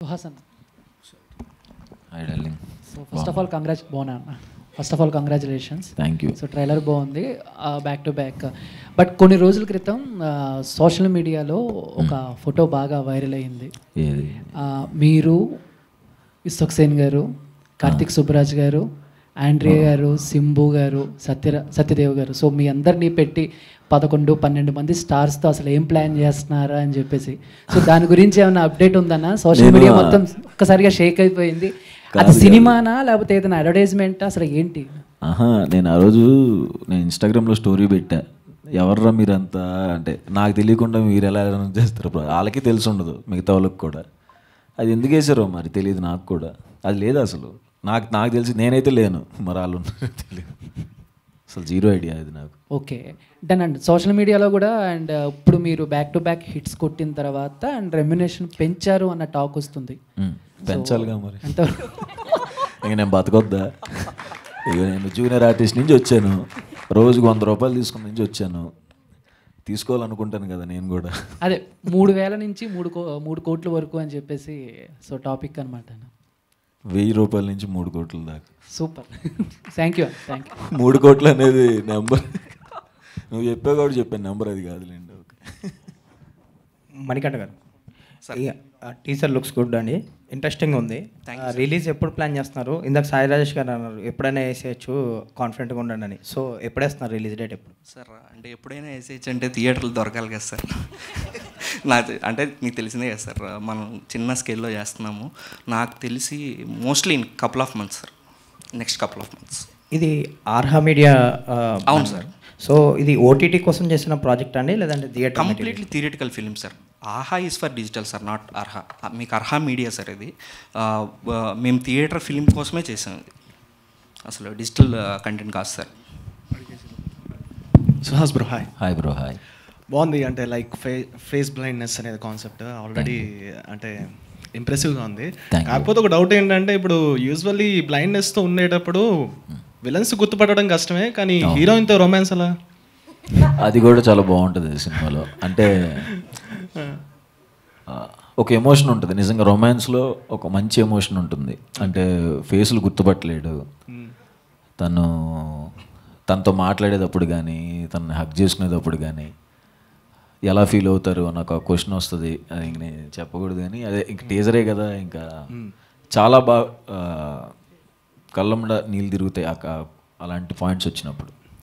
సుహాసన్. Hi darling. So first of all first of all congratulations. Thank you. So trailer బాగుంది, back to back. But కొన్ని రోజుల క్రితం social మీడియాలో ఒక photo బాగా వైరల్ అయ్యింది. ఏది? మీరు, ఇస్సక్ సేన్ గారు, కార్తిక్ సుబ్బరాజ్ గారు, ఆండ్రియా గారు, సింబు గారు, సత్యదేవ్ గారు, సో మీ అందరినీ పెట్టి 11-12 మంది స్టార్స్తో అసలు ఏం ప్లాన్ చేస్తున్నారా అని చెప్పేసి, సో దాని గురించి ఏమైనా అప్డేట్ ఉందన్నా? సోషల్ మీడియా మొత్తం ఒక్కసారిగా షేక్ అయిపోయింది. అది సినిమానా లేకపోతే ఏదైనా అడ్వర్టైజ్మెంట్, అసలు ఏంటి? నేను ఆ రోజు ఇన్స్టాగ్రామ్లో స్టోరీ పెట్టా, ఎవర్రా మీరంతా అంటే నాకు తెలియకుండా మీరు ఎలా చేస్తారు, వాళ్ళకి తెలిసి ఉండదు, మిగతా వాళ్ళకి కూడా. అది ఎందుకు వేసారో మరి తెలియదు నాకు కూడా. అది లేదు అసలు, నాకు తెలిసి నేనైతే లేను, మరి వాళ్ళు తెలియదు, అసలు జీరో ఐడియా అది నాకు. Okay done. అండ్ సోషల్ మీడియాలో కూడా అండ్ ఇప్పుడు మీరు బ్యాక్ టు బ్యాక్ హిట్స్ కొట్టిన తర్వాత అండ్ రెమ్యునేషన్ పెంచారు అన్న టాక్ వస్తుంది. పెంచాలిగా మరి, ఇంక నేను బతకొద్దా? ఇక నేను జూనియర్ ఆర్టిస్ట్ నుంచి వచ్చాను, రోజుకు 100 రూపాయలు తీసుకున్న నుంచి వచ్చాను, తీసుకోవాలనుకుంటాను కదా నేను కూడా. అదే 3,000 నుంచి 3 కోట్ల వరకు అని చెప్పేసి సో టాపిక్ అనమాట. 1000 రూపాయల నుంచి 3 కోట్ల దాకా. Super, thank you. 3 కోట్లు అనేది నెంబర్ నువ్వు చెప్పావు కాబట్టి చెప్పాను, నెంబర్ అది కాదులేండి. ఓకే మణికంఠ గారు, టీజర్ లుక్స్ గుడ్ అండి, ఇంట్రెస్టింగ్ ఉంది. రిలీజ్ ఎప్పుడు ప్లాన్ చేస్తున్నారు? ఇందాక సాయి రాజేష్ గారు అన్నారు ఎప్పుడైనా వేసేయచ్చు, కాన్ఫిడెంట్గా ఉండండి అని. సో ఎప్పుడు వేస్తున్నారు రిలీజ్ డేట్? ఎప్పుడు సార్? అంటే ఎప్పుడైనా వేసేయచ్చు అంటే థియేటర్లు దొరకాలి కదా సార్. అంటే మీకు తెలిసిందే కదా సార్, మనం చిన్న స్కేల్లో చేస్తున్నాము. నాకు తెలిసి mostly in couple of months sir, next couple of months. ఇది ఆర్హా మీడియా? అవును సార్. సో ఇది ఓటీటీ కోసం చేసిన ప్రాజెక్ట్ అండి లేదంటే theatre? Completely theatrical film sir. Aha is for digital sir, not Arha. మీకు అర్హా మీడియా సార్ ఇది. మేము థియేటర్ ఫిలిం కోసమే చేసాం ఇది, అసలు డిజిటల్ కంటెంట్ కాదు sir. Suhas bro, hi. Hi bro, hi. బాగుంది, అంటే లైక్ ఫేస్ బ్లైండ్నెస్ అనేది కాన్సెప్ట్ ఆల్రెడీ అంటే ఇంప్రెసివ్గా ఉంది. కాకపోతే ఒక డౌట్ ఏంటంటే, ఇప్పుడు యూజువల్లీ బ్లైండ్నెస్తో ఉండేటప్పుడు విలన్స్ గుర్తుపట్టడం కష్టమే, కానీ హీరోయిన్తో రొమాన్స్ అలా? అది కూడా చాలా బాగుంటుంది సినిమాలో. అంటే ఒక ఎమోషన్ ఉంటుంది నిజంగా, రొమాన్స్లో ఒక మంచి ఎమోషన్ ఉంటుంది. అంటే ఫేసులు గుర్తుపట్టలేడు, తనతో మాట్లాడేటప్పుడు కానీ, తనని హగ్ చేసుకునేటప్పుడు కానీ ఎలా ఫీల్ అవుతారు అని ఒక క్వశ్చన్ వస్తుంది. అది ఇంక నేను చెప్పకూడదు కానీ, అదే ఇంక టీజరే కదా, ఇంకా చాలా బాగా కళ్ళమ్మడ నీళ్ళు తిరుగుతాయి అలాంటి పాయింట్స్ వచ్చినప్పుడు.